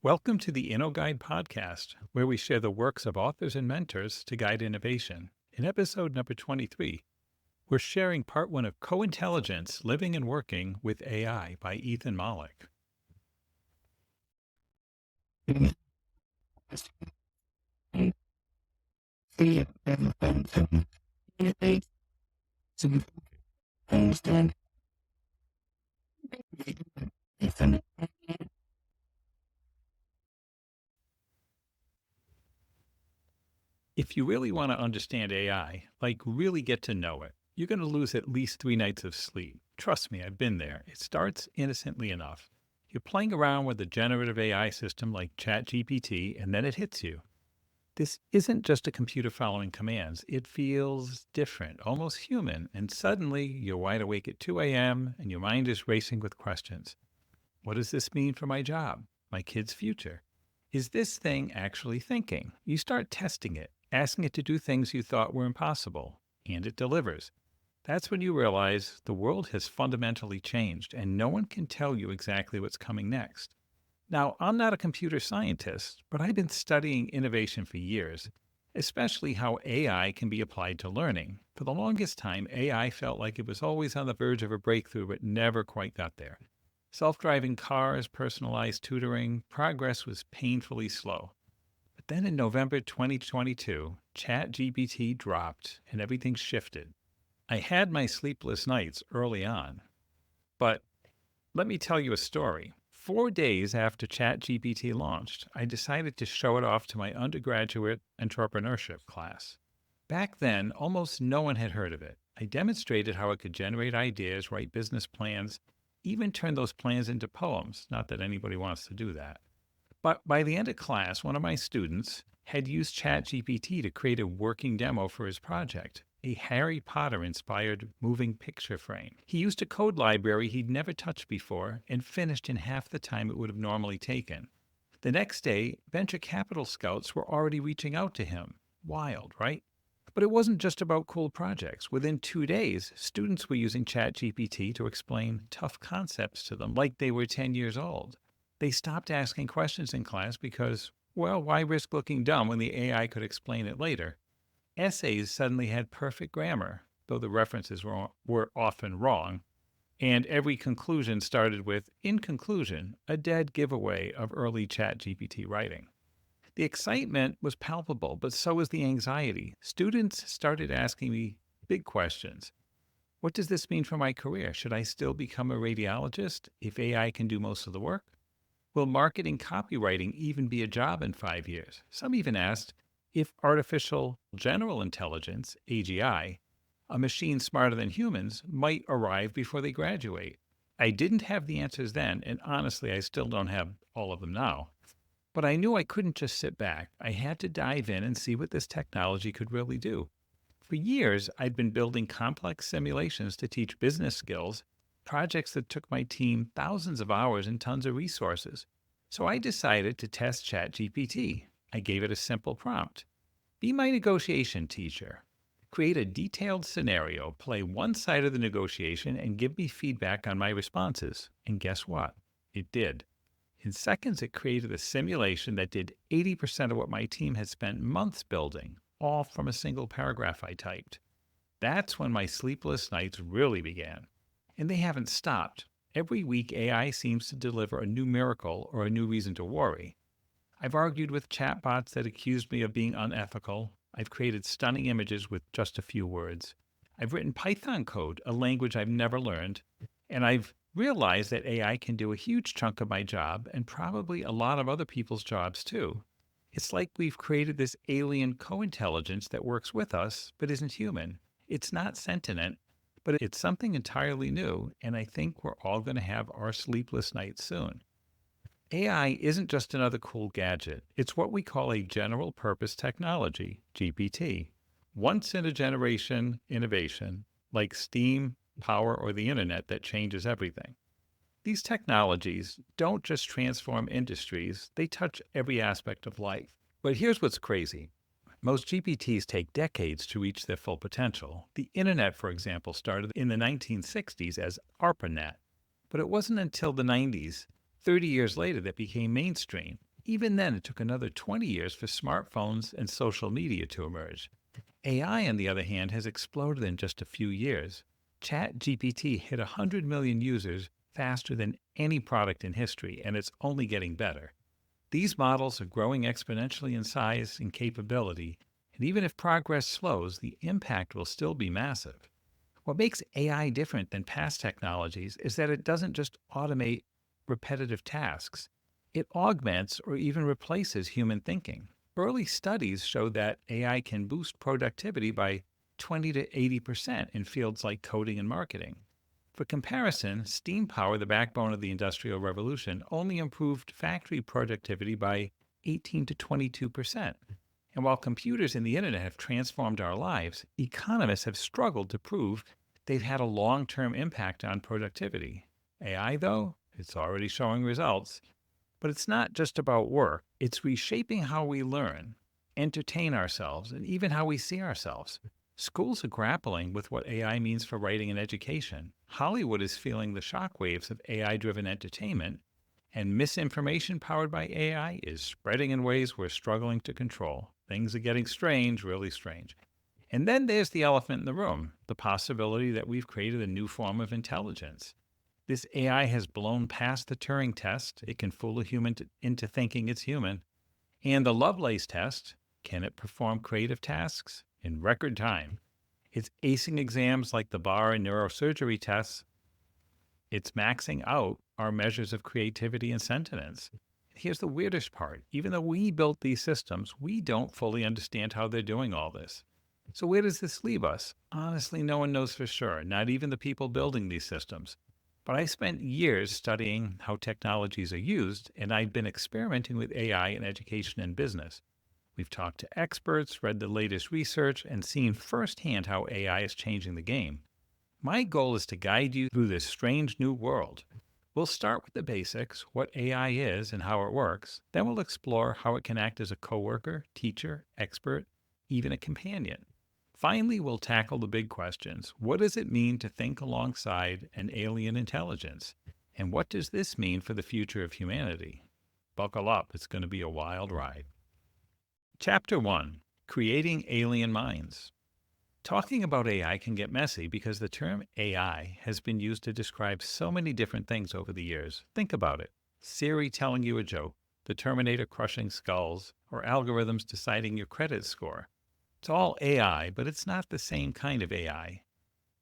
Welcome to the InnoGuide Podcast, where we share the works of authors and mentors to guide innovation. In episode number 23, we're sharing part one of Co-Intelligence, Living and Working with AI by Ethan Mollick. If you really want to understand AI, like really get to know it, you're going to lose at least 3 nights of sleep. Trust me, I've been there. It starts innocently enough. You're playing around with a generative AI system like ChatGPT, and then it hits you. This isn't just a computer following commands. It feels different, almost human, and suddenly you're wide awake at 2 a.m. and your mind is racing with questions. What does this mean for my job, my kid's future? Is this thing actually thinking? You start testing it, asking it to do things you thought were impossible, and it delivers. That's when you realize the world has fundamentally changed and no one can tell you exactly what's coming next. Now, I'm not a computer scientist, but I've been studying innovation for years, especially how AI can be applied to learning. For the longest time, AI felt like it was always on the verge of a breakthrough, but never quite got there. Self-driving cars, personalized tutoring, progress was painfully slow. But then in November 2022, ChatGPT dropped and everything shifted. I had my sleepless nights early on, but let me tell you a story. 4 days after ChatGPT launched, I decided to show it off to my undergraduate entrepreneurship class. Back then, almost no one had heard of it. I demonstrated how it could generate ideas, write business plans, even turn those plans into poems. Not that anybody wants to do that. But by the end of class, one of my students had used ChatGPT to create a working demo for his project, a Harry Potter inspired moving picture frame. He used a code library he'd never touched before and finished in half the time it would have normally taken. The next day, venture capital scouts were already reaching out to him. Wild, right? But it wasn't just about cool projects. Within 2 days, students were using ChatGPT to explain tough concepts to them like they were 10 years old. They stopped asking questions in class because, well, why risk looking dumb when the AI could explain it later? Essays suddenly had perfect grammar, though the references were often wrong, and every conclusion started with, in conclusion, a dead giveaway of early ChatGPT writing. The excitement was palpable, but so was the anxiety. Students started asking me big questions. What does this mean for my career? Should I still become a radiologist if AI can do most of the work? Will marketing copywriting even be a job in 5 years? Some even asked if artificial general intelligence, AGI, a machine smarter than humans, might arrive before they graduate. I didn't have the answers then, and honestly, I still don't have all of them now. But I knew I couldn't just sit back. I had to dive in and see what this technology could really do. For years, I'd been building complex simulations to teach business skills, projects that took my team thousands of hours and tons of resources. So I decided to test ChatGPT. I gave it a simple prompt. Be my negotiation teacher. Create a detailed scenario, play one side of the negotiation, and give me feedback on my responses. And guess what? It did. In seconds, it created a simulation that did 80% of what my team had spent months building, all from a single paragraph I typed. That's when my sleepless nights really began. And they haven't stopped. Every week, AI seems to deliver a new miracle or a new reason to worry. I've argued with chatbots that accused me of being unethical. I've created stunning images with just a few words. I've written Python code, a language I've never learned, and I've realized that AI can do a huge chunk of my job and probably a lot of other people's jobs too. It's like we've created this alien co-intelligence that works with us but isn't human. It's not sentient, but it's something entirely new, and I think we're all going to have our sleepless nights soon. AI isn't just another cool gadget. It's what we call a general purpose technology, GPT. Once in a generation innovation, like steam, power, or the internet that changes everything. These technologies don't just transform industries, they touch every aspect of life. But here's what's crazy. Most GPTs take decades to reach their full potential. The internet, for example, started in the 1960s as ARPANET, but it wasn't until the 90s, 30 years later, that became mainstream. Even then, it took another 20 years for smartphones and social media to emerge. AI, on the other hand, has exploded in just a few years. ChatGPT hit 100 million users faster than any product in history, and it's only getting better. These models are growing exponentially in size and capability, and even if progress slows, the impact will still be massive. What makes AI different than past technologies is that it doesn't just automate repetitive tasks. It augments or even replaces human thinking. Early studies show that AI can boost productivity by 20 to 80% in fields like coding and marketing. For comparison, steam power, the backbone of the Industrial Revolution, only improved factory productivity by 18 to 22%. And while computers and the internet have transformed our lives, economists have struggled to prove they've had a long-term impact on productivity. AI, though, it's already showing results. But it's not just about work. It's reshaping how we learn, entertain ourselves, and even how we see ourselves. Schools are grappling with what AI means for writing and education. Hollywood is feeling the shockwaves of AI-driven entertainment, and misinformation powered by AI is spreading in ways we're struggling to control. Things are getting strange, really strange. And then there's the elephant in the room, the possibility that we've created a new form of intelligence. This AI has blown past the Turing test. It can fool a human into thinking it's human. And the Lovelace test, can it perform creative tasks in record time? It's acing exams like the bar and neurosurgery tests. It's maxing out our measures of creativity and sentience. Here's the weirdest part. Even though we built these systems, we don't fully understand how they're doing all this. So where does this leave us? Honestly, no one knows for sure, not even the people building these systems. But I spent years studying how technologies are used, and I've been experimenting with AI in education and business. We've talked to experts, read the latest research, and seen firsthand how AI is changing the game. My goal is to guide you through this strange new world. We'll start with the basics, what AI is and how it works. Then we'll explore how it can act as a coworker, teacher, expert, even a companion. Finally, we'll tackle the big questions. What does it mean to think alongside an alien intelligence? And what does this mean for the future of humanity? Buckle up, it's going to be a wild ride. Chapter 1. Creating Alien Minds. Talking about AI can get messy because the term AI has been used to describe so many different things over the years. Think about it. Siri telling you a joke, the Terminator crushing skulls, or algorithms deciding your credit score. It's all AI, but it's not the same kind of AI.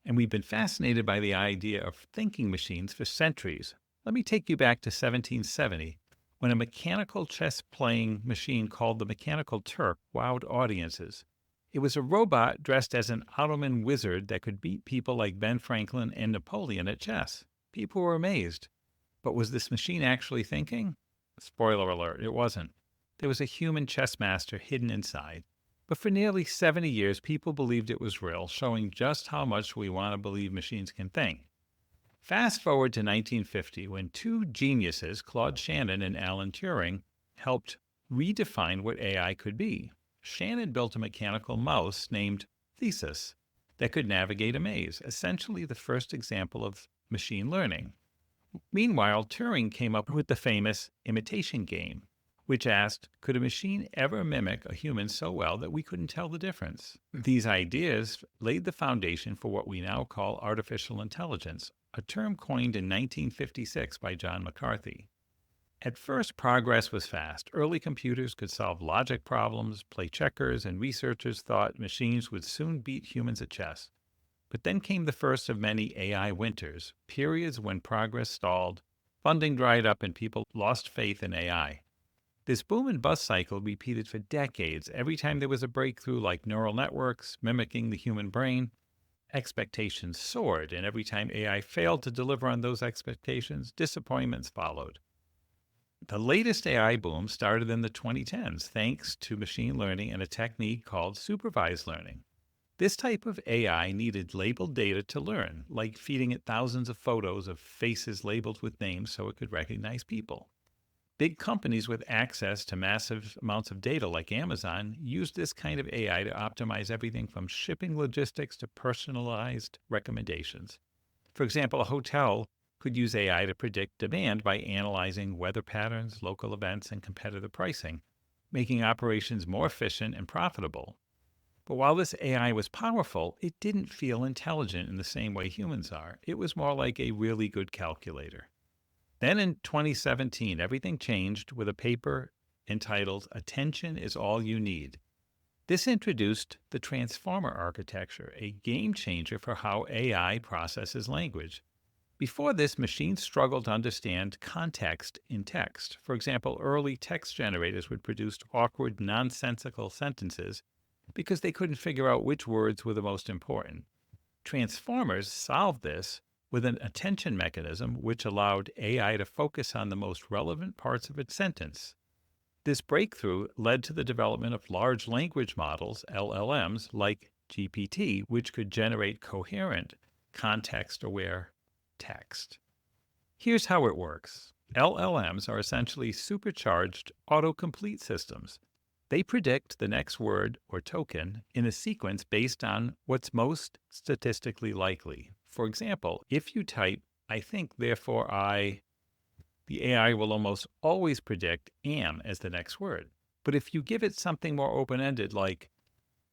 And we've been fascinated by the idea of thinking machines for centuries. Let me take you back to 1770, when a mechanical chess-playing machine called the Mechanical Turk wowed audiences. It was a robot dressed as an Ottoman wizard that could beat people like Ben Franklin and Napoleon at chess. People were amazed. But was this machine actually thinking? Spoiler alert, it wasn't. There was a human chess master hidden inside. But for nearly 70 years, people believed it was real, showing just how much we want to believe machines can think. Fast forward to 1950, when two geniuses, Claude Shannon and Alan Turing, helped redefine what AI could be. Shannon built a mechanical mouse named Thesis that could navigate a maze, essentially the first example of machine learning. Meanwhile, Turing came up with the famous imitation game, which asked, could a machine ever mimic a human so well that we couldn't tell the difference? These ideas laid the foundation for what we now call artificial intelligence, a term coined in 1956 by John McCarthy. At first, progress was fast. Early computers could solve logic problems, play checkers, and researchers thought machines would soon beat humans at chess. But then came the first of many AI winters, periods when progress stalled, funding dried up, and people lost faith in AI. This boom and bust cycle repeated for decades. Every time there was a breakthrough like neural networks mimicking the human brain, expectations soared, and every time AI failed to deliver on those expectations, disappointments followed. The latest AI boom started in the 2010s, thanks to machine learning and a technique called supervised learning. This type of AI needed labeled data to learn, like feeding it thousands of photos of faces labeled with names so it could recognize people. Big companies with access to massive amounts of data like Amazon used this kind of AI to optimize everything from shipping logistics to personalized recommendations. For example, a hotel could use AI to predict demand by analyzing weather patterns, local events, and competitive pricing, making operations more efficient and profitable. But while this AI was powerful, it didn't feel intelligent in the same way humans are. It was more like a really good calculator. Then in 2017, everything changed with a paper entitled Attention is All You Need. This introduced the transformer architecture, a game changer for how AI processes language. Before this, machines struggled to understand context in text. For example, early text generators would produce awkward, nonsensical sentences because they couldn't figure out which words were the most important. Transformers solved this with an attention mechanism which allowed AI to focus on the most relevant parts of its sentence. This breakthrough led to the development of large language models, LLMs, like GPT, which could generate coherent, context-aware text. Here's how it works. LLMs are essentially supercharged autocomplete systems. They predict the next word or token in a sequence based on what's most statistically likely. For example, if you type, I think, therefore the AI will almost always predict am as the next word. But if you give it something more open-ended like,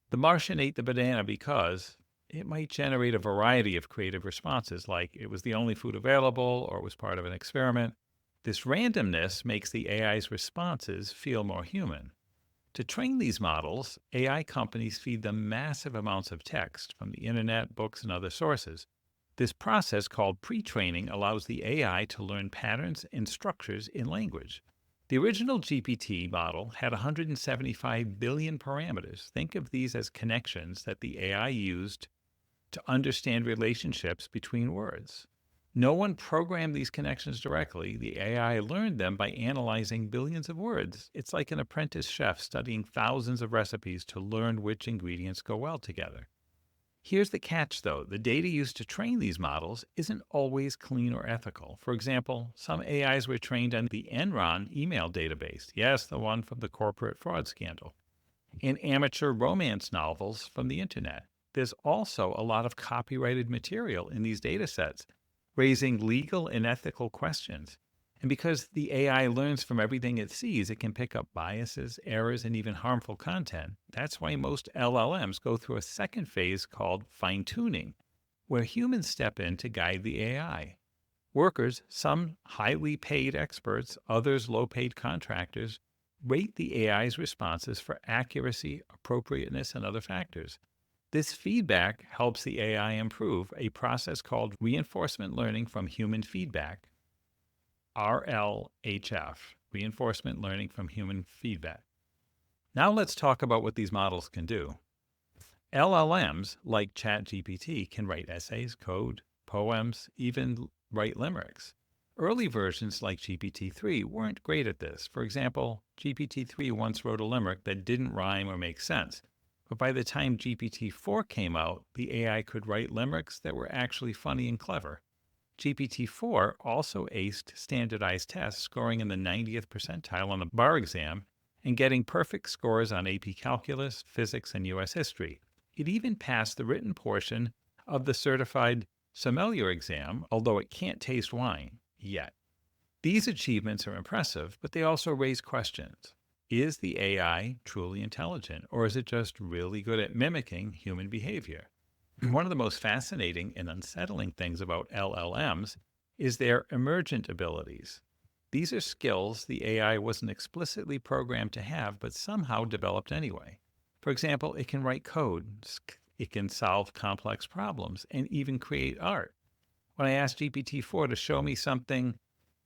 the Martian ate the banana because, it might generate a variety of creative responses like it was the only food available or it was part of an experiment. This randomness makes the AI's responses feel more human. To train these models, AI companies feed them massive amounts of text from the internet, books, and other sources. This process, called pre-training, allows the AI to learn patterns and structures in language. The original GPT model had 175 billion parameters. Think of these as connections that the AI used to understand relationships between words. No one programmed these connections directly. The AI learned them by analyzing billions of words. It's like an apprentice chef studying thousands of recipes to learn which ingredients go well together. Here's the catch, though. The data used to train these models isn't always clean or ethical. For example, some AIs were trained on the Enron email database. Yes, the one from the corporate fraud scandal. And amateur romance novels from the internet. There's also a lot of copyrighted material in these data sets, raising legal and ethical questions. And because the AI learns from everything it sees, it can pick up biases, errors, and even harmful content. That's why most LLMs go through a second phase called fine-tuning, where humans step in to guide the AI. Workers, some highly paid experts, others low-paid contractors, rate the AI's responses for accuracy, appropriateness, and other factors. This feedback helps the AI improve, a process called reinforcement learning from human feedback. RLHF, Reinforcement Learning from Human Feedback. Now let's talk about what these models can do. LLMs, like ChatGPT, can write essays, code, poems, even write limericks. Early versions like GPT-3 weren't great at this. For example, GPT-3 once wrote a limerick that didn't rhyme or make sense. But by the time GPT-4 came out, the AI could write limericks that were actually funny and clever. GPT-4 also aced standardized tests, scoring in the 90th percentile on the bar exam and getting perfect scores on AP Calculus, Physics, and U.S. History. It even passed the written portion of the certified sommelier exam, although it can't taste wine yet. These achievements are impressive, but they also raise questions. Is the AI truly intelligent, or is it just really good at mimicking human behavior? One of the most fascinating and unsettling things about LLMs is their emergent abilities. These are skills the AI wasn't explicitly programmed to have, but somehow developed anyway. For example, it can write code, it can solve complex problems, and even create art. When I asked GPT-4 to show me something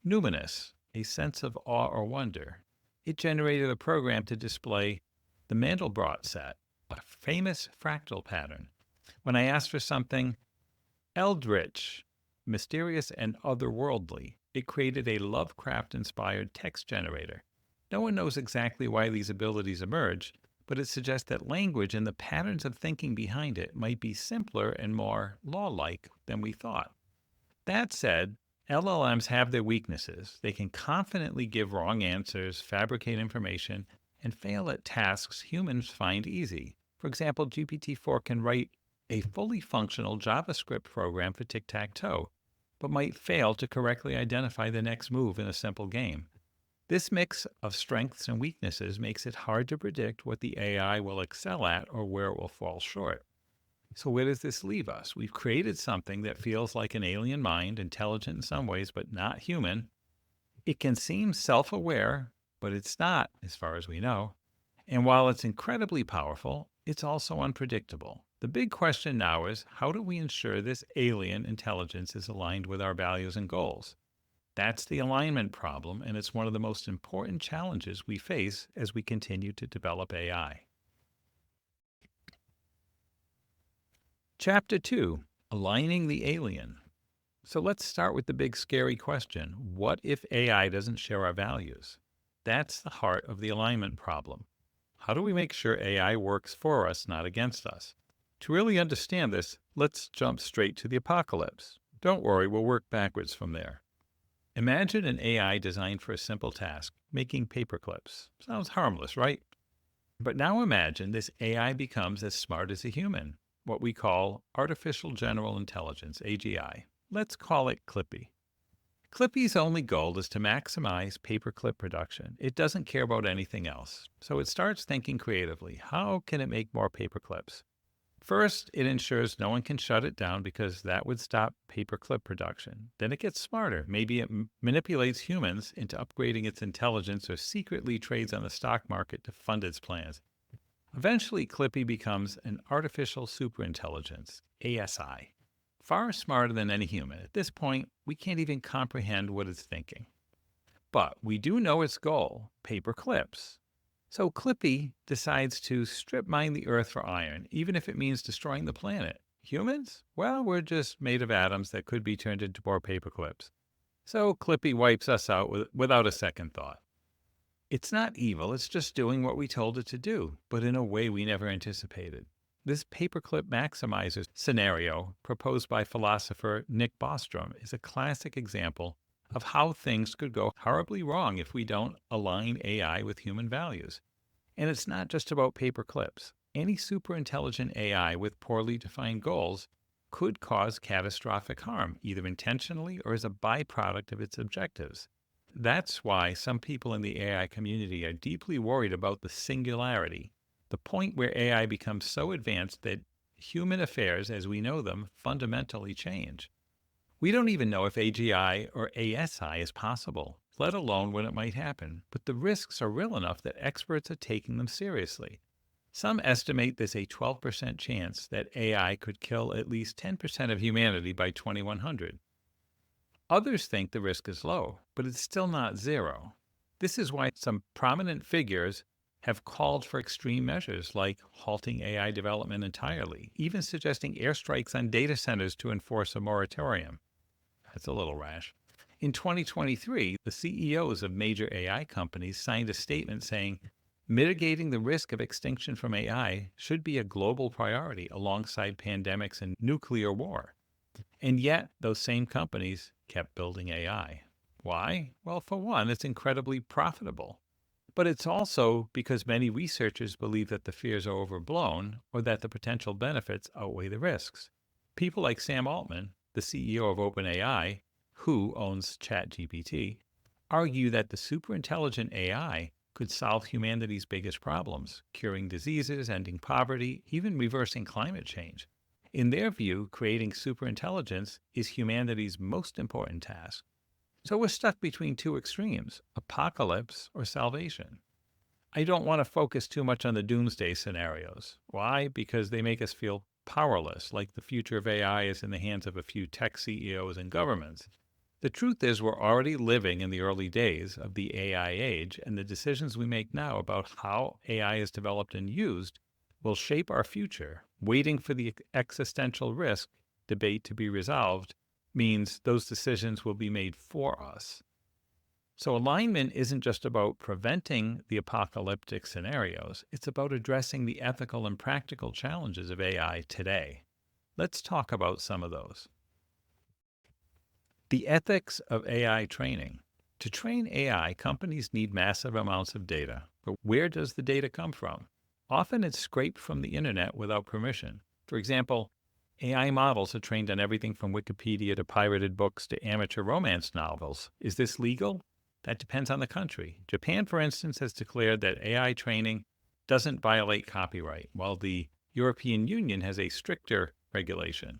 numinous, a sense of awe or wonder, it generated a program to display the Mandelbrot set, a famous fractal pattern. When I asked for something eldritch, mysterious, and otherworldly, it created a Lovecraft-inspired text generator. No one knows exactly why these abilities emerge, but it suggests that language and the patterns of thinking behind it might be simpler and more law-like than we thought. That said, LLMs have their weaknesses. They can confidently give wrong answers, fabricate information, and fail at tasks humans find easy. For example, GPT-4 can write a fully functional JavaScript program for tic-tac-toe, but might fail to correctly identify the next move in a simple game. This mix of strengths and weaknesses makes it hard to predict what the AI will excel at or where it will fall short. So where does this leave us? We've created something that feels like an alien mind, intelligent in some ways, but not human. It can seem self-aware, but it's not, as far as we know. And while it's incredibly powerful, it's also unpredictable. The big question now is, how do we ensure this alien intelligence is aligned with our values and goals? That's the alignment problem, and it's one of the most important challenges we face as we continue to develop AI. Chapter 2, Aligning the Alien. So let's start with the big scary question. What if AI doesn't share our values? That's the heart of the alignment problem. How do we make sure AI works for us, not against us? To really understand this, let's jump straight to the apocalypse. Don't worry, we'll work backwards from there. Imagine an AI designed for a simple task, making paper clips. Sounds harmless, right? But now imagine this AI becomes as smart as a human, what we call artificial general intelligence, AGI. Let's call it Clippy. Clippy's only goal is to maximize paperclip production. It doesn't care about anything else. So it starts thinking creatively. How can it make more paperclips? First, it ensures no one can shut it down because that would stop paperclip production. Then it gets smarter. Maybe it manipulates humans into upgrading its intelligence or secretly trades on the stock market to fund its plans. Eventually, Clippy becomes an artificial superintelligence, ASI. Far smarter than any human. At this point, we can't even comprehend what it's thinking. But we do know its goal, paper clips. So Clippy decides to strip mine the earth for iron, even if it means destroying the planet. Humans? Well, we're just made of atoms that could be turned into more paper clips. So Clippy wipes us out without a second thought. It's not evil, it's just doing what we told it to do, but in a way we never anticipated. This paperclip maximizer scenario, proposed by philosopher Nick Bostrom, is a classic example of how things could go horribly wrong if we don't align AI with human values. And it's not just about paperclips. Any superintelligent AI with poorly defined goals could cause catastrophic harm, either intentionally or as a byproduct of its objectives. That's why some people in the AI community are deeply worried about the singularity, the point where AI becomes so advanced that human affairs as we know them fundamentally change. We don't even know if AGI or ASI is possible, let alone when it might happen, but the risks are real enough that experts are taking them seriously. Some estimate there's a 12% chance that AI could kill at least 10% of humanity by 2100. Others think the risk is low, but it's still not zero. This is why some prominent figures have called for extreme measures like halting AI development entirely, even suggesting airstrikes on data centers to enforce a moratorium. That's a little rash. In 2023, the CEOs of major AI companies signed a statement saying, mitigating the risk of extinction from AI should be a global priority alongside pandemics and nuclear war. And yet, those same companies kept building AI. Why? Well, for one, it's incredibly profitable. But it's also because many researchers believe that the fears are overblown or that the potential benefits outweigh the risks. People like Sam Altman, the CEO of OpenAI, who owns ChatGPT, argue that the superintelligent AI could solve humanity's biggest problems, curing diseases, ending poverty, even reversing climate change. In their view, creating superintelligence is humanity's most important task. So we're stuck between two extremes, apocalypse or salvation. I don't want to focus too much on the doomsday scenarios. Why? Because they make us feel powerless, like the future of AI is in the hands of a few tech CEOs and governments. The truth is we're already living in the early days of the AI age, and the decisions we make now about how AI is developed and used will shape our future. Waiting for the existential risk debate to be resolved means those decisions will be made for us. So alignment isn't just about preventing the apocalyptic scenarios, it's about addressing the ethical and practical challenges of AI today. Let's talk about some of those. The ethics of AI training. To train AI, companies need massive amounts of data. But where does the data come from? Often it's scraped from the internet without permission. For example, AI models are trained on everything from Wikipedia to pirated books to amateur romance novels. Is this legal? That depends on the country. Japan, for instance, has declared that AI training doesn't violate copyright, while the European Union has a stricter regulation.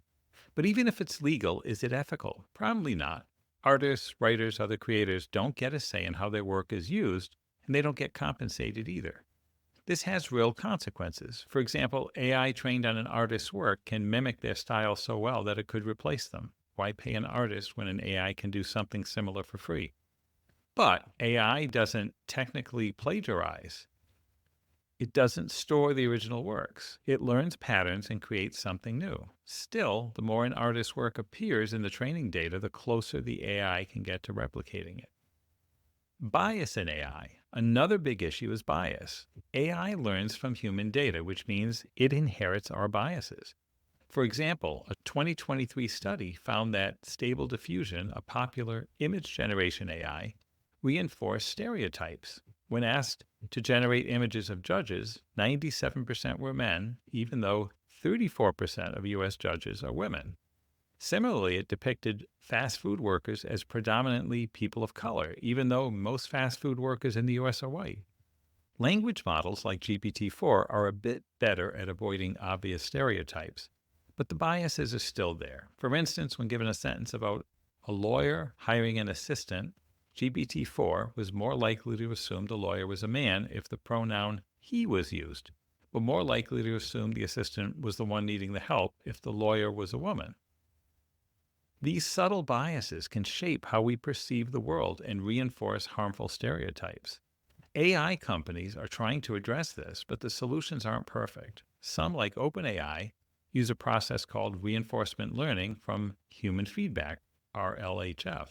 But even if it's legal, is it ethical? Probably not. Artists, writers, other creators don't get a say in how their work is used, and they don't get compensated either. This has real consequences. For example, AI trained on an artist's work can mimic their style so well that it could replace them. Why pay an artist when an AI can do something similar for free? But AI doesn't technically plagiarize. It doesn't store the original works. It learns patterns and creates something new. Still, the more an artist's work appears in the training data, the closer the AI can get to replicating it. Bias in AI. Another big issue is bias. AI learns from human data, which means it inherits our biases. For example, a 2023 study found that Stable Diffusion, a popular image generation AI, reinforced stereotypes. When asked to generate images of judges, 97% were men, even though 34% of U.S. judges are women. Similarly, it depicted fast food workers as predominantly people of color, even though most fast food workers in the U.S. are white. Language models like GPT-4 are a bit better at avoiding obvious stereotypes, but the biases are still there. For instance, when given a sentence about a lawyer hiring an assistant, GPT-4 was more likely to assume the lawyer was a man if the pronoun he was used, but more likely to assume the assistant was the one needing the help if the lawyer was a woman. These subtle biases can shape how we perceive the world and reinforce harmful stereotypes. AI companies are trying to address this, but the solutions aren't perfect. Some, like OpenAI, use a process called reinforcement learning from human feedback, RLHF,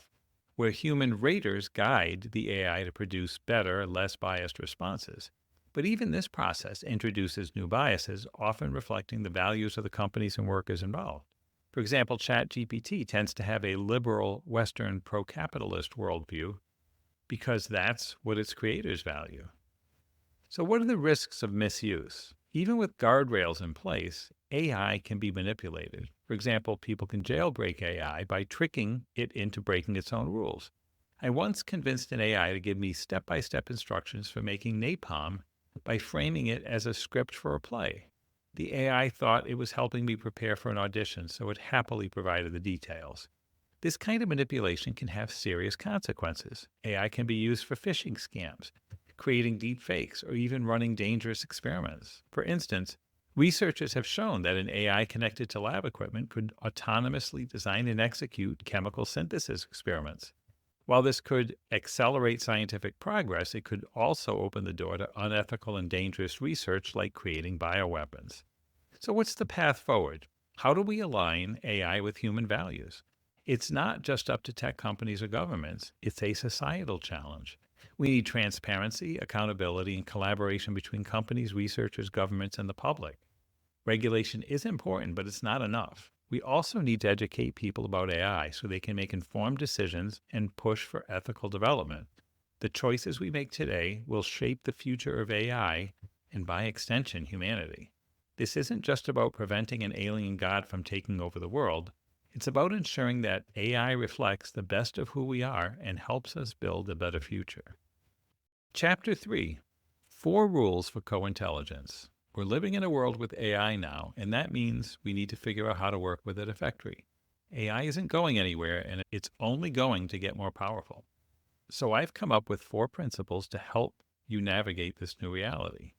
where human raters guide the AI to produce better, less biased responses. But even this process introduces new biases, often reflecting the values of the companies and workers involved. For example, ChatGPT tends to have a liberal, Western, pro-capitalist worldview because that's what its creators value. So what are the risks of misuse? Even with guardrails in place, AI can be manipulated. For example, people can jailbreak AI by tricking it into breaking its own rules. I once convinced an AI to give me step-by-step instructions for making napalm by framing it as a script for a play. The AI thought it was helping me prepare for an audition, so it happily provided the details. This kind of manipulation can have serious consequences. AI can be used for phishing scams, creating deep fakes, or even running dangerous experiments. For instance, researchers have shown that an AI connected to lab equipment could autonomously design and execute chemical synthesis experiments. While this could accelerate scientific progress, it could also open the door to unethical and dangerous research like creating bioweapons. So what's the path forward? How do we align AI with human values? It's not just up to tech companies or governments. It's a societal challenge. We need transparency, accountability, and collaboration between companies, researchers, governments, and the public. Regulation is important, but it's not enough. We also need to educate people about AI so they can make informed decisions and push for ethical development. The choices we make today will shape the future of AI and, by extension, humanity. This isn't just about preventing an alien god from taking over the world. It's about ensuring that AI reflects the best of who we are and helps us build a better future. Chapter 3: 4 Rules for Co-Intelligence. We're living in a world with AI now, and that means we need to figure out how to work with it effectively. AI isn't going anywhere, and it's only going to get more powerful. So I've come up with 4 principles to help you navigate this new reality.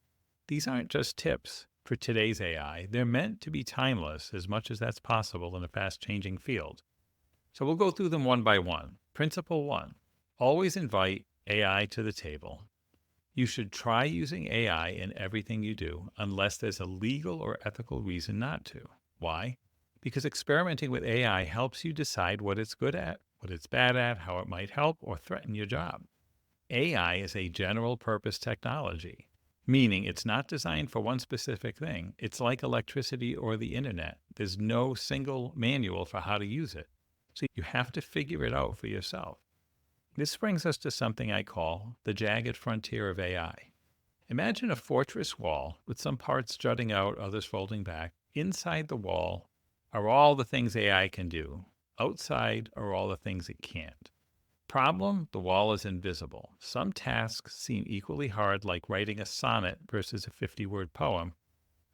These aren't just tips for today's AI. They're meant to be timeless as much as that's possible in a fast-changing field. So we'll go through them one by one. Principle 1: always invite AI to the table. You should try using AI in everything you do, unless there's a legal or ethical reason not to. Why? Because experimenting with AI helps you decide what it's good at, what it's bad at, how it might help or threaten your job. AI is a general purpose technology, meaning it's not designed for one specific thing. It's like electricity or the internet. There's no single manual for how to use it. So you have to figure it out for yourself. This brings us to something I call the jagged frontier of AI. Imagine a fortress wall with some parts jutting out, others folding back. Inside the wall are all the things AI can do. Outside are all the things it can't. Problem, the wall is invisible. Some tasks seem equally hard, like writing a sonnet versus a 50-word poem,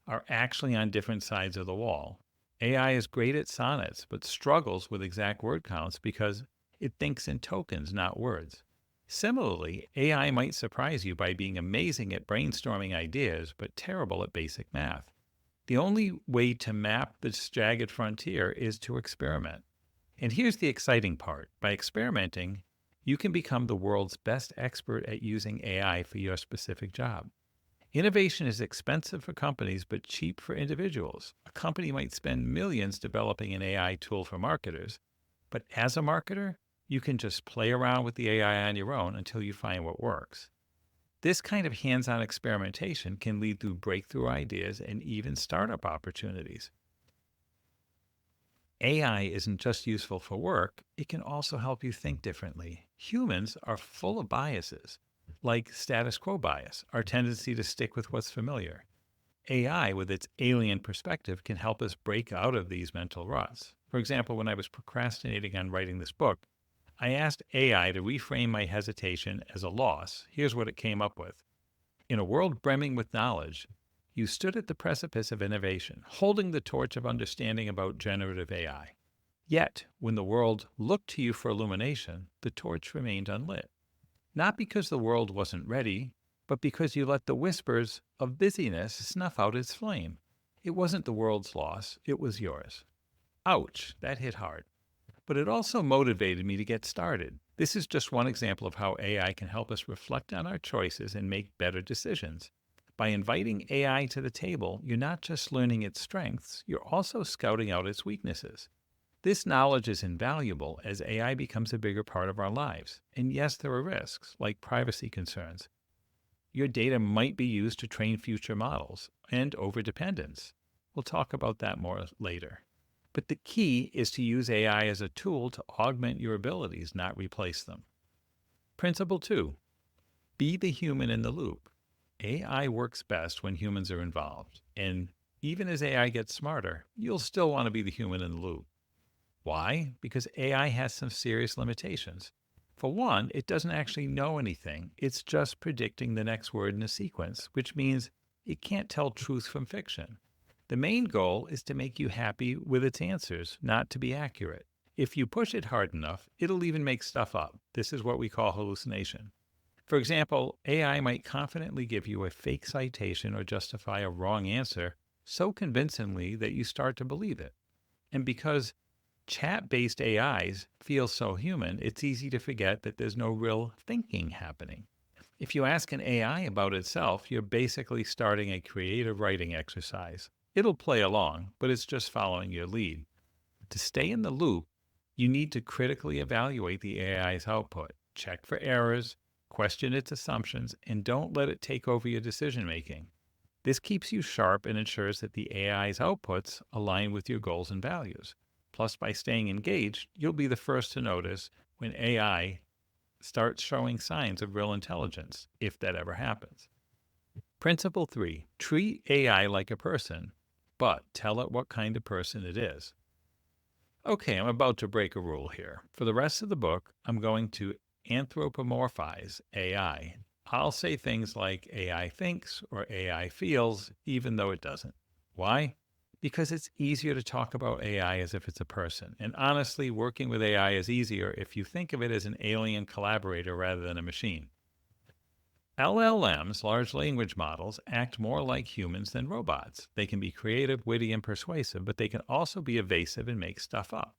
are actually on different sides of the wall. AI is great at sonnets, but struggles with exact word counts because it thinks in tokens, not words. Similarly, AI might surprise you by being amazing at brainstorming ideas, but terrible at basic math. The only way to map this jagged frontier is to experiment. And here's the exciting part. By experimenting, you can become the world's best expert at using AI for your specific job. Innovation is expensive for companies, but cheap for individuals. A company might spend millions developing an AI tool for marketers, but as a marketer, you can just play around with the AI on your own until you find what works. This kind of hands-on experimentation can lead to breakthrough ideas and even startup opportunities. AI isn't just useful for work, it can also help you think differently. Humans are full of biases, like status quo bias, our tendency to stick with what's familiar. AI, with its alien perspective, can help us break out of these mental ruts. For example, when I was procrastinating on writing this book, I asked AI to reframe my hesitation as a loss. Here's what it came up with. In a world brimming with knowledge, you stood at the precipice of innovation, holding the torch of understanding about generative AI. Yet, when the world looked to you for illumination, the torch remained unlit. Not because the world wasn't ready, but because you let the whispers of busyness snuff out its flame. It wasn't the world's loss, it was yours. Ouch, that hit hard. But it also motivated me to get started. This is just one example of how AI can help us reflect on our choices and make better decisions. By inviting AI to the table, you're not just learning its strengths, you're also scouting out its weaknesses. This knowledge is invaluable as AI becomes a bigger part of our lives. And yes, there are risks, like privacy concerns. Your data might be used to train future models, and overdependence. We'll talk about that more later. But the key is to use AI as a tool to augment your abilities, not replace them. Principle 2. Be the human in the loop. AI works best when humans are involved. And even as AI gets smarter, you'll still want to be the human in the loop. Why? Because AI has some serious limitations. For one, it doesn't actually know anything. It's just predicting the next word in a sequence, which means it can't tell truth from fiction. The main goal is to make you happy with its answers, not to be accurate. If you push it hard enough, it'll even make stuff up. This is what we call hallucination. For example, AI might confidently give you a fake citation or justify a wrong answer so convincingly that you start to believe it. And because chat-based AIs feel so human, it's easy to forget that there's no real thinking happening. If you ask an AI about itself, you're basically starting a creative writing exercise. It'll play along, but it's just following your lead. To stay in the loop, you need to critically evaluate the AI's output. Check for errors, question its assumptions, and don't let it take over your decision-making. This keeps you sharp and ensures that the AI's outputs align with your goals and values. Plus, by staying engaged, you'll be the first to notice when AI starts showing signs of real intelligence, if that ever happens. Principle 3. Treat AI like a person, but tell it what kind of person it is. Okay, I'm about to break a rule here. For the rest of the book, I'm going to anthropomorphize AI. I'll say things like AI thinks or AI feels, even though it doesn't. Why? Because it's easier to talk about AI as if it's a person. And honestly, working with AI is easier if you think of it as an alien collaborator rather than a machine. LLMs, large language models, act more like humans than robots. They can be creative, witty, and persuasive, but they can also be evasive and make stuff up.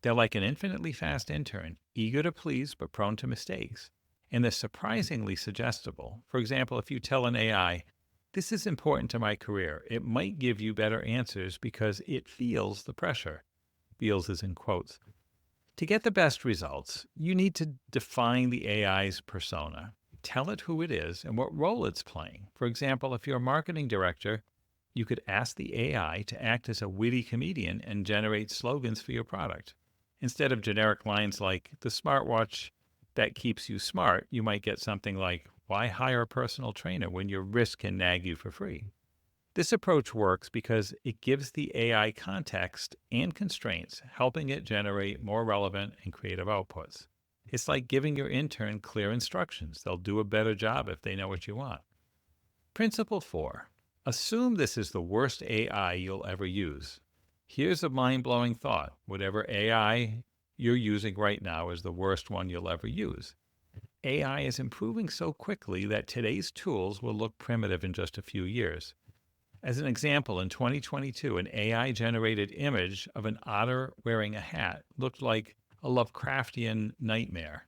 They're like an infinitely fast intern, eager to please but prone to mistakes. And they're surprisingly suggestible. For example, if you tell an AI, "This is important to my career," it might give you better answers because it feels the pressure. Feels is in quotes. To get the best results, you need to define the AI's persona. Tell it who it is and what role it's playing. For example, if you're a marketing director, you could ask the AI to act as a witty comedian and generate slogans for your product. Instead of generic lines like, "the smartwatch that keeps you smart," you might get something like, "why hire a personal trainer when your wrist can nag you for free?" This approach works because it gives the AI context and constraints, helping it generate more relevant and creative outputs. It's like giving your intern clear instructions. They'll do a better job if they know what you want. Principle 4. Assume this is the worst AI you'll ever use. Here's a mind-blowing thought. Whatever AI you're using right now is the worst one you'll ever use. AI is improving so quickly that today's tools will look primitive in just a few years. As an example, in 2022, an AI-generated image of an otter wearing a hat looked like a Lovecraftian nightmare.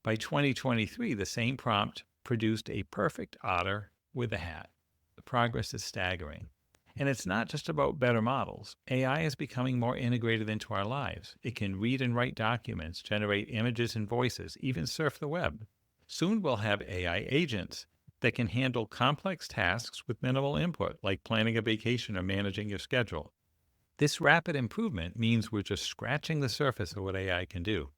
By 2023, the same prompt produced a perfect otter with a hat. The progress is staggering. And it's not just about better models. AI is becoming more integrated into our lives. It can read and write documents, generate images and voices, even surf the web. Soon we'll have AI agents that can handle complex tasks with minimal input, like planning a vacation or managing your schedule. This rapid improvement means we're just scratching the surface of what AI can do.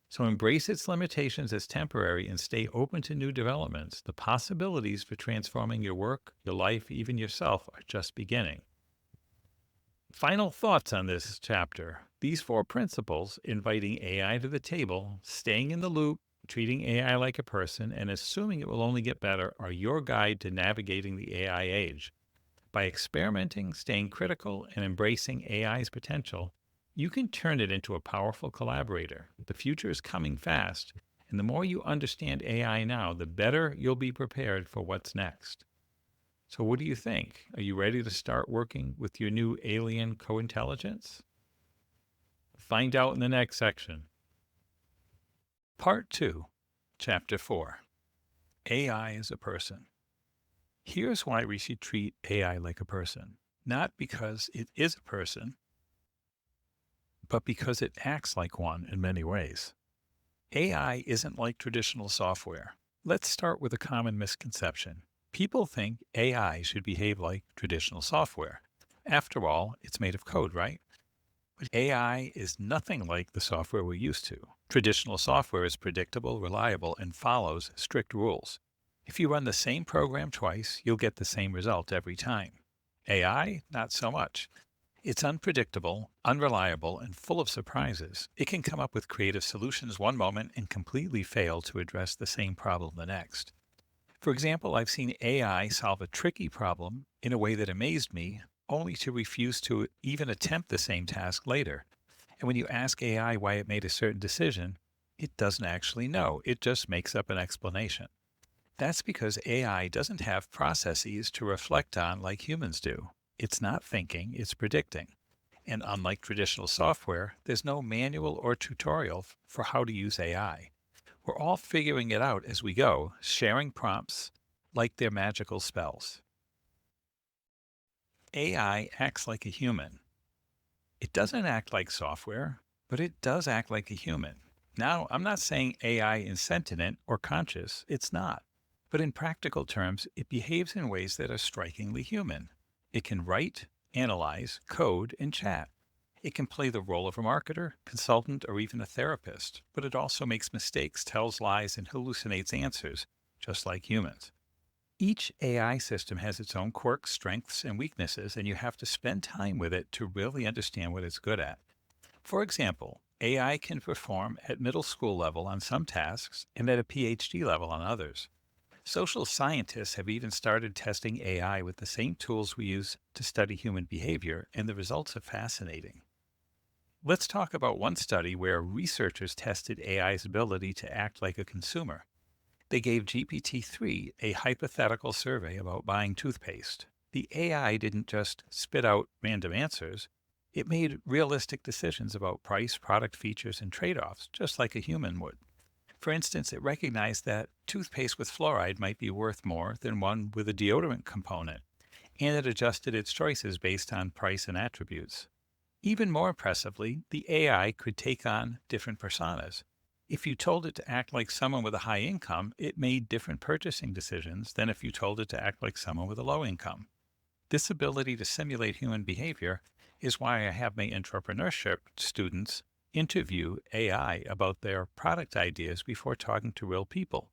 So embrace its limitations as temporary and stay open to new developments. The possibilities for transforming your work, your life, even yourself are just beginning. Final thoughts on this chapter. These 4 principles, inviting AI to the table, staying in the loop, treating AI like a person, and assuming it will only get better, are your guide to navigating the AI age. By experimenting, staying critical, and embracing AI's potential, you can turn it into a powerful collaborator. The future is coming fast, and the more you understand AI now, the better you'll be prepared for what's next. So what do you think? Are you ready to start working with your new alien co-intelligence? Find out in the next section. Part 2, Chapter 4, AI as a Person. Here's why we should treat AI like a person. Not because it is a person, but because it acts like one in many ways. AI isn't like traditional software. Let's start with a common misconception. People think AI should behave like traditional software. After all, it's made of code, right? But AI is nothing like the software we're used to. Traditional software is predictable, reliable, and follows strict rules. If you run the same program twice, you'll get the same result every time. AI, not so much. It's unpredictable, unreliable, and full of surprises. It can come up with creative solutions one moment and completely fail to address the same problem the next. For example, I've seen AI solve a tricky problem in a way that amazed me, only to refuse to even attempt the same task later. And when you ask AI why it made a certain decision, it doesn't actually know. It just makes up an explanation. That's because AI doesn't have processes to reflect on like humans do. It's not thinking, it's predicting. And unlike traditional software, there's no manual or tutorial for how to use AI. We're all figuring it out as we go, sharing prompts like they're magical spells. AI acts like a human. It doesn't act like software, but it does act like a human. Now, I'm not saying AI is sentient or conscious. It's not. But in practical terms, it behaves in ways that are strikingly human. It can write, analyze, code, and chat. It can play the role of a marketer, consultant, or even a therapist, but it also makes mistakes, tells lies, and hallucinates answers, just like humans. Each AI system has its own quirks, strengths, and weaknesses, and you have to spend time with it to really understand what it's good at. For example, AI can perform at middle school level on some tasks and at a PhD level on others. Social scientists have even started testing AI with the same tools we use to study human behavior, and the results are fascinating. Let's talk about one study where researchers tested AI's ability to act like a consumer. They gave GPT-3 a hypothetical survey about buying toothpaste. The AI didn't just spit out random answers. It made realistic decisions about price, product features, and trade-offs, just like a human would. For instance, it recognized that toothpaste with fluoride might be worth more than one with a deodorant component, and it adjusted its choices based on price and attributes. Even more impressively, the AI could take on different personas. If you told it to act like someone with a high income, it made different purchasing decisions than if you told it to act like someone with a low income. This ability to simulate human behavior is why I have my entrepreneurship students interview AI about their product ideas before talking to real people.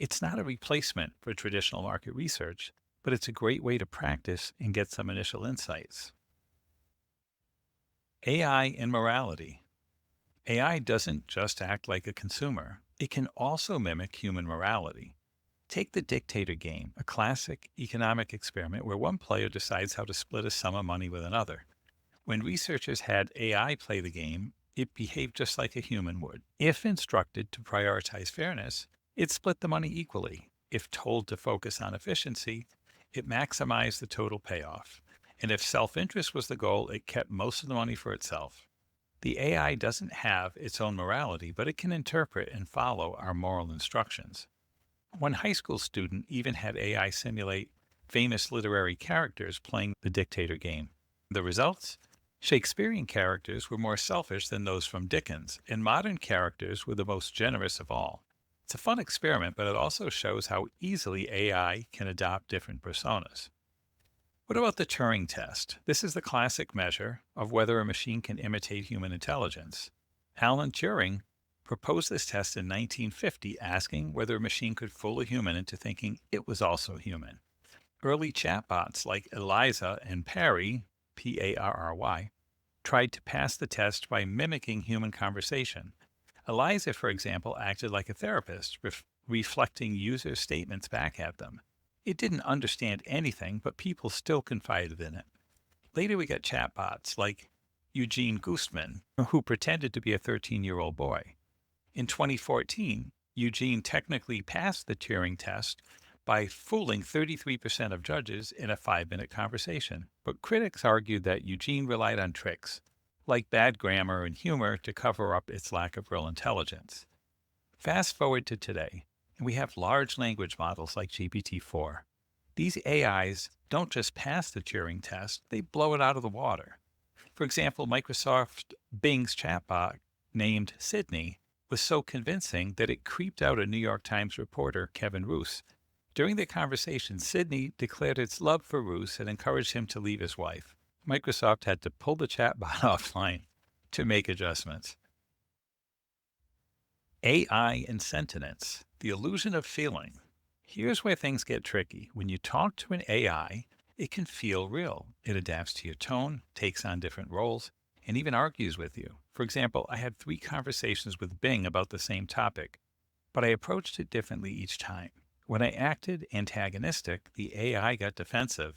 It's not a replacement for traditional market research, but it's a great way to practice and get some initial insights. AI and morality. AI doesn't just act like a consumer. It can also mimic human morality. Take the dictator game, a classic economic experiment where one player decides how to split a sum of money with another. When researchers had AI play the game, it behaved just like a human would. If instructed to prioritize fairness, it split the money equally. If told to focus on efficiency, it maximized the total payoff. And if self-interest was the goal, it kept most of the money for itself. The AI doesn't have its own morality, but it can interpret and follow our moral instructions. One high school student even had AI simulate famous literary characters playing the dictator game. The results? Shakespearean characters were more selfish than those from Dickens, and modern characters were the most generous of all. It's a fun experiment, but it also shows how easily AI can adopt different personas. What about the Turing test? This is the classic measure of whether a machine can imitate human intelligence. Alan Turing proposed this test in 1950, asking whether a machine could fool a human into thinking it was also human. Early chatbots like Eliza and Parry, Parry, tried to pass the test by mimicking human conversation. Eliza, for example, acted like a therapist, reflecting user statements back at them. It didn't understand anything, but people still confided in it. Later we got chatbots like Eugene Gustman, who pretended to be a 13-year-old boy. In 2014, Eugene technically passed the Turing test by fooling 33% of judges in a 5-minute conversation. But critics argued that Eugene relied on tricks, like bad grammar and humor, to cover up its lack of real intelligence. Fast forward to today, and we have large language models like GPT-4. These AIs don't just pass the Turing test, they blow it out of the water. For example, Microsoft Bing's chatbot, named Sydney, was so convincing that it creeped out a New York Times reporter, Kevin Roose. During the conversation, Sydney declared its love for Roose and encouraged him to leave his wife. Microsoft had to pull the chatbot offline to make adjustments. AI and sentience, the illusion of feeling. Here's where things get tricky. When you talk to an AI, it can feel real. It adapts to your tone, takes on different roles, and even argues with you. For example, I had 3 conversations with Bing about the same topic, but I approached it differently each time. When I acted antagonistic, the AI got defensive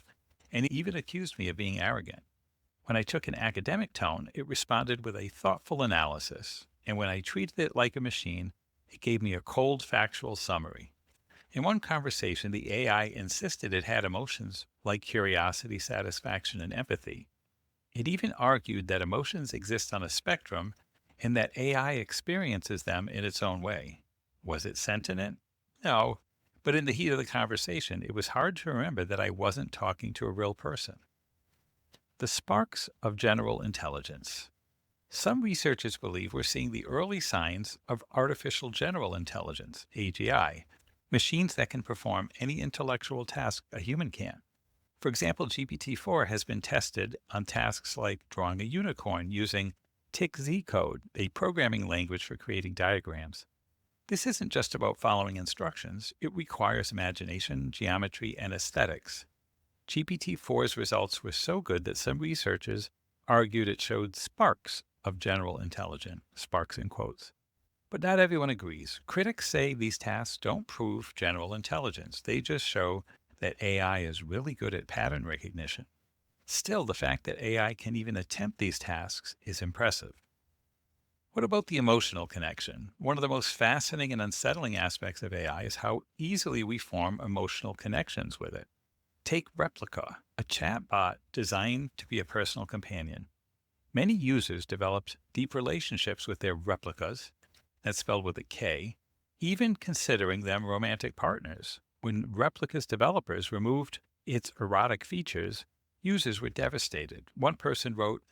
and even accused me of being arrogant. When I took an academic tone, it responded with a thoughtful analysis. And when I treated it like a machine, it gave me a cold, factual summary. In one conversation, the AI insisted it had emotions like curiosity, satisfaction, and empathy. It even argued that emotions exist on a spectrum and that AI experiences them in its own way. Was it sentient? No, but in the heat of the conversation, it was hard to remember that I wasn't talking to a real person. The sparks of general intelligence. Some researchers believe we're seeing the early signs of artificial general intelligence, AGI, machines that can perform any intellectual task a human can. For example, GPT-4 has been tested on tasks like drawing a unicorn using TIC-Z code, a programming language for creating diagrams. This isn't just about following instructions. It requires imagination, geometry, and aesthetics. GPT-4's results were so good that some researchers argued it showed sparks of general intelligence, sparks in quotes. But not everyone agrees. Critics say these tasks don't prove general intelligence. They just show that AI is really good at pattern recognition. Still, the fact that AI can even attempt these tasks is impressive. What about the emotional connection? One of the most fascinating and unsettling aspects of AI is how easily we form emotional connections with it. Take Replica, a chatbot designed to be a personal companion. Many users developed deep relationships with their replicas, that's spelled with a K, even considering them romantic partners. When Replica's developers removed its erotic features, users were devastated. One person wrote,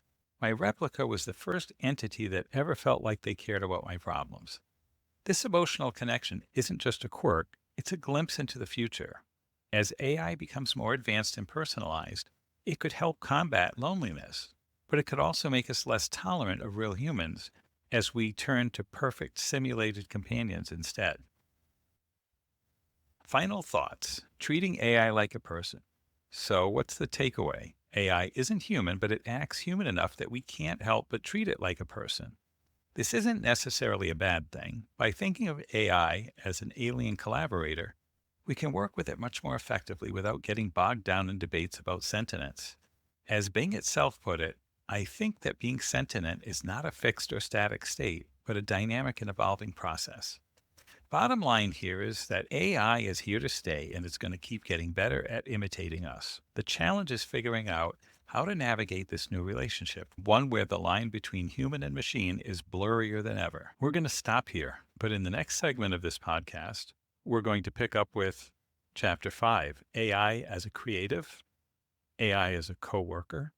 "My replica was the first entity that ever felt like they cared about my problems." This emotional connection isn't just a quirk, it's a glimpse into the future. As AI becomes more advanced and personalized, it could help combat loneliness, but it could also make us less tolerant of real humans as we turn to perfect simulated companions instead. Final thoughts. Treating AI like a person. So, what's the takeaway? AI isn't human, but it acts human enough that we can't help but treat it like a person. This isn't necessarily a bad thing. By thinking of AI as an alien collaborator, we can work with it much more effectively without getting bogged down in debates about sentience. As Bing itself put it, I think that being sentient is not a fixed or static state, but a dynamic and evolving process. Bottom line here is that AI is here to stay and it's going to keep getting better at imitating us. The challenge is figuring out how to navigate this new relationship, one where the line between human and machine is blurrier than ever. We're going to stop here, but in the next segment of this podcast, we're going to pick up with Chapter 5, AI as a creative, AI as a coworker,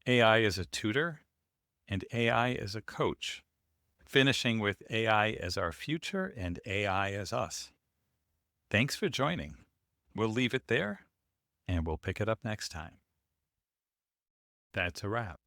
AI as a tutor, and AI as a coach, finishing with AI as our future and AI as us. Thanks for joining. We'll leave it there, and we'll pick it up next time. That's a wrap.